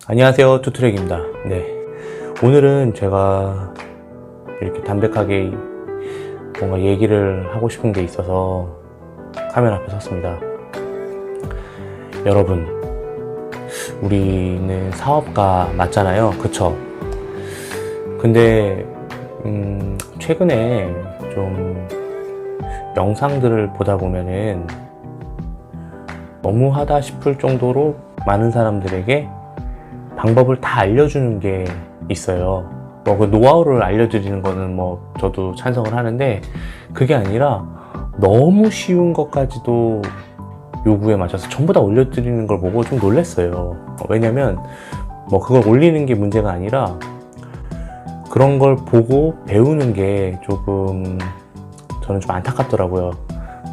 안녕하세요, 투트랙입니다. 네, 오늘은 제가 이렇게 담백하게 뭔가 얘기를 하고 싶은 게 있어서 카메라 앞에 섰습니다. 여러분, 우리는 사업가 맞잖아요, 그쵸? 근데 최근에 좀 영상들을 보다 보면은 너무하다 싶을 정도로 많은 사람들에게 방법을 다 알려주는 게 있어요. 그 노하우를 알려드리는 거는 저도 찬성을 하는데, 그게 아니라 너무 쉬운 것까지도 요구에 맞춰서 전부 다 올려드리는 걸 보고 좀 놀랐어요. 왜냐면 그걸 올리는 게 문제가 아니라 그런 걸 보고 배우는 게 조금 저는 좀 안타깝더라고요.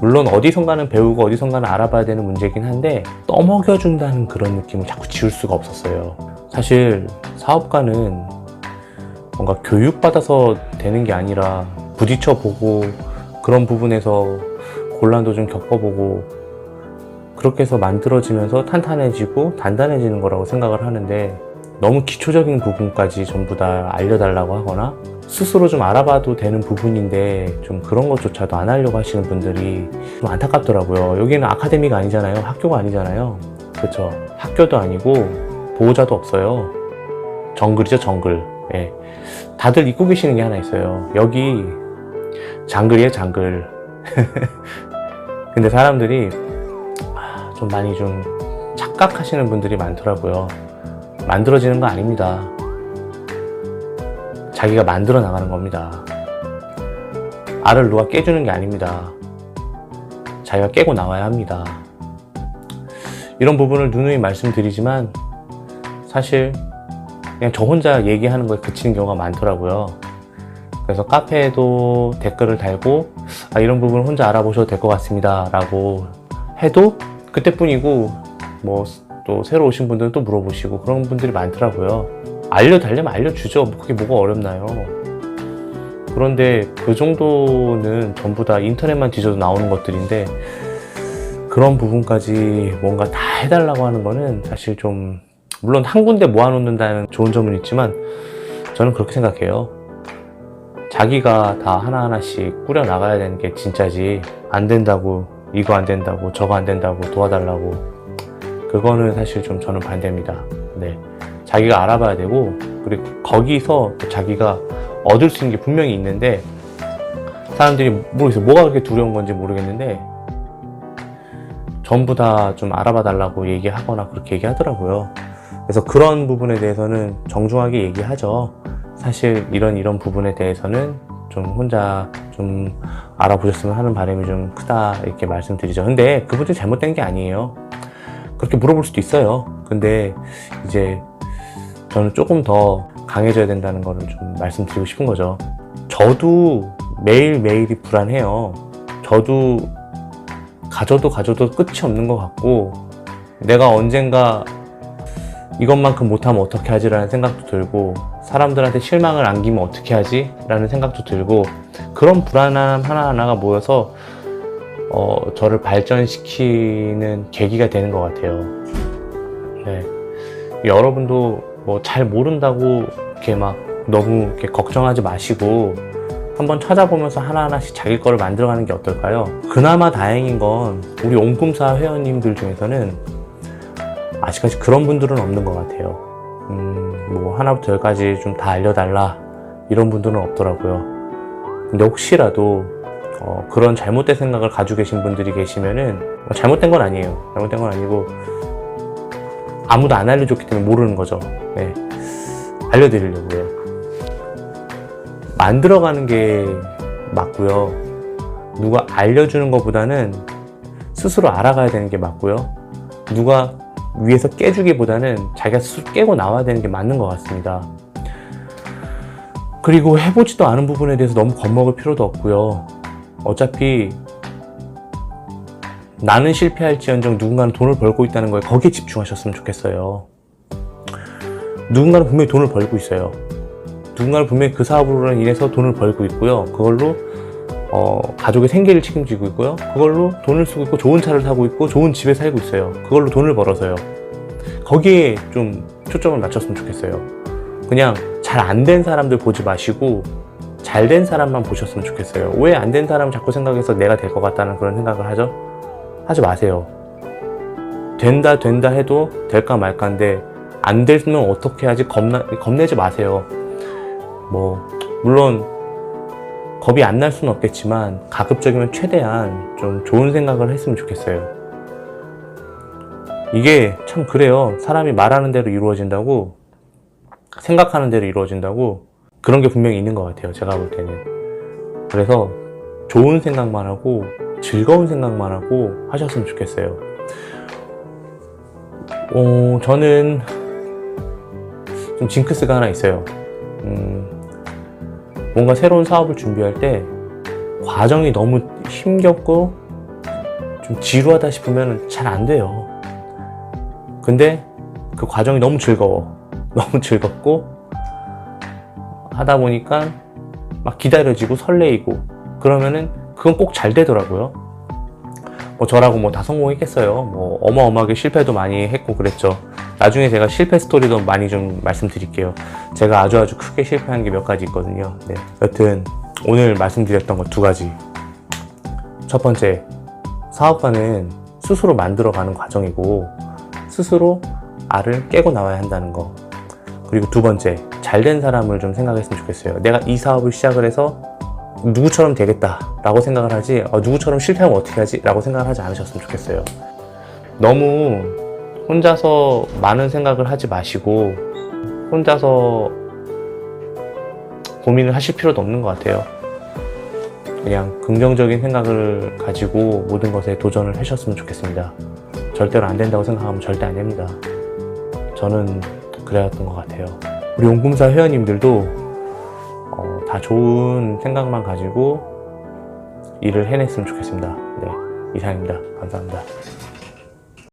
물론 어디선가는 배우고 어디선가는 알아봐야 되는 문제긴 한데, 떠먹여준다는 그런 느낌을 자꾸 지울 수가 없었어요. 사실 사업가는 뭔가 교육받아서 되는 게 아니라 부딪혀보고 그런 부분에서 곤란도 좀 겪어보고 그렇게 해서 만들어지면서 탄탄해지고 단단해지는 거라고 생각을 하는데, 너무 기초적인 부분까지 전부 다 알려달라고 하거나 스스로 좀 알아봐도 되는 부분인데 좀 그런 것조차도 안 하려고 하시는 분들이 좀 안타깝더라고요. 여기는 아카데미가 아니잖아요. 학교가 아니잖아요. 그쵸? 학교도 아니고 보호자도 없어요. 정글이죠, 정글. 예. 다들 잊고 계시는 게 하나 있어요. 여기 장글이에요, 장글. 근데 사람들이 좀 많이 좀 착각하시는 분들이 많더라고요. 만들어지는 거 아닙니다. 자기가 만들어 나가는 겁니다. 알을 누가 깨주는 게 아닙니다. 자기가 깨고 나와야 합니다. 이런 부분을 누누이 말씀드리지만 사실 그냥 저 혼자 얘기하는 거에 그치는 경우가 많더라고요. 그래서 카페에도 댓글을 달고 이런 부분을 혼자 알아보셔도 될 것 같습니다 라고 해도 그때뿐이고, 또 새로 오신 분들은 또 물어보시고 그런 분들이 많더라고요. 알려달라면 알려주죠. 그게 뭐가 어렵나요? 그런데 그 정도는 전부 다 인터넷만 뒤져도 나오는 것들인데, 그런 부분까지 뭔가 다 해달라고 하는 거는 사실 좀, 물론 한 군데 모아놓는다는 좋은 점은 있지만 저는 그렇게 생각해요. 자기가 다 하나하나씩 꾸려 나가야 되는 게 진짜지, 안 된다고, 이거 안 된다고, 저거 안 된다고 도와달라고, 그거는 사실 좀 저는 반대입니다. 네, 자기가 알아봐야 되고, 그리고 거기서 자기가 얻을 수 있는 게 분명히 있는데, 사람들이 모르겠어요. 뭐가 그렇게 두려운 건지 모르겠는데 전부 다 좀 알아봐 달라고 얘기하거나 그렇게 얘기하더라고요. 그래서 그런 부분에 대해서는 정중하게 얘기하죠. 사실 이런 부분에 대해서는 좀 혼자 좀 알아보셨으면 하는 바람이 좀 크다, 이렇게 말씀드리죠. 근데 그분들 잘못된 게 아니에요. 그렇게 물어볼 수도 있어요. 근데 이제 저는 조금 더 강해져야 된다는 거를 좀 말씀드리고 싶은 거죠. 저도 매일매일이 불안해요. 저도 가져도 끝이 없는 것 같고, 내가 언젠가 이것만큼 못하면 어떻게 하지? 라는 생각도 들고, 사람들한테 실망을 안기면 어떻게 하지? 라는 생각도 들고, 그런 불안함 하나하나가 모여서 저를 발전시키는 계기가 되는 것 같아요. 네. 여러분도 잘 모른다고 이렇게 너무 이렇게 걱정하지 마시고 한번 찾아보면서 하나하나씩 자기 거를 만들어가는 게 어떨까요? 그나마 다행인 건 우리 옴꿈사 회원님들 중에서는 아직까지 그런 분들은 없는 것 같아요. 하나부터 열까지 좀 다 알려달라, 이런 분들은 없더라고요. 근데 혹시라도 그런 잘못된 생각을 가지고 계신 분들이 계시면은, 잘못된 건 아니에요. 잘못된 건 아니고 아무도 안 알려줬기 때문에 모르는 거죠. 네. 알려드리려고요. 만들어가는 게 맞고요. 누가 알려주는 것보다는 스스로 알아가야 되는 게 맞고요. 누가 위에서 깨주기보다는 자기가 스스로 깨고 나와야 되는 게 맞는 것 같습니다. 그리고 해보지도 않은 부분에 대해서 너무 겁먹을 필요도 없고요. 어차피 나는 실패할지언정 누군가는 돈을 벌고 있다는 거에, 거기에 집중하셨으면 좋겠어요. 누군가는 분명히 돈을 벌고 있어요. 누군가는 분명히 그 사업으로 인해서 돈을 벌고 있고요. 그걸로 가족의 생계를 책임지고 있고요. 그걸로 돈을 쓰고 있고 좋은 차를 타고 있고 좋은 집에 살고 있어요. 그걸로 돈을 벌어서요. 거기에 좀 초점을 맞췄으면 좋겠어요. 그냥 잘 안 된 사람들 보지 마시고 잘 된 사람만 보셨으면 좋겠어요. 왜 안 된 사람을 자꾸 생각해서 내가 될 것 같다는 그런 생각을 하죠? 하지 마세요. 된다 해도 될까 말까인데 안 되면 어떻게 하지 겁내지 마세요. 뭐 물론 겁이 안 날 수는 없겠지만 가급적이면 최대한 좀 좋은 생각을 했으면 좋겠어요. 이게 참 그래요. 사람이 말하는 대로 이루어진다고, 생각하는 대로 이루어진다고, 그런 게 분명히 있는 것 같아요. 제가 볼 때는. 그래서 좋은 생각만 하고 즐거운 생각만 하고 하셨으면 좋겠어요. 저는 좀 징크스가 하나 있어요. 뭔가 새로운 사업을 준비할 때 과정이 너무 힘겹고 좀 지루하다 싶으면 잘 안 돼요. 근데 그 과정이 너무 즐거워. 너무 즐겁고 하다 보니까 막 기다려지고 설레이고 그러면은 그건 꼭 잘 되더라고요. 뭐 저라고 뭐 다 성공했겠어요. 뭐 어마어마하게 실패도 많이 했고 그랬죠. 나중에 제가 실패 스토리도 많이 좀 말씀드릴게요. 제가 아주 크게 실패한 게 몇 가지 있거든요. 네. 여튼 오늘 말씀드렸던 거 2가지. 첫 번째, 사업가는 스스로 만들어가는 과정이고 스스로 알을 깨고 나와야 한다는 거. 그리고 2번째, 잘된 사람을 좀 생각했으면 좋겠어요. 내가 이 사업을 시작을 해서 누구처럼 되겠다 라고 생각을 하지 누구처럼 실패하면 어떻게 하지? 라고 생각을 하지 않으셨으면 좋겠어요. 너무 혼자서 많은 생각을 하지 마시고 혼자서 고민을 하실 필요도 없는 것 같아요. 그냥 긍정적인 생각을 가지고 모든 것에 도전을 하셨으면 좋겠습니다. 절대로 안 된다고 생각하면 절대 안 됩니다. 저는 그래왔던 것 같아요. 우리 옹금사 회원님들도 다 좋은 생각만 가지고 일을 해냈으면 좋겠습니다. 네, 이상입니다. 감사합니다.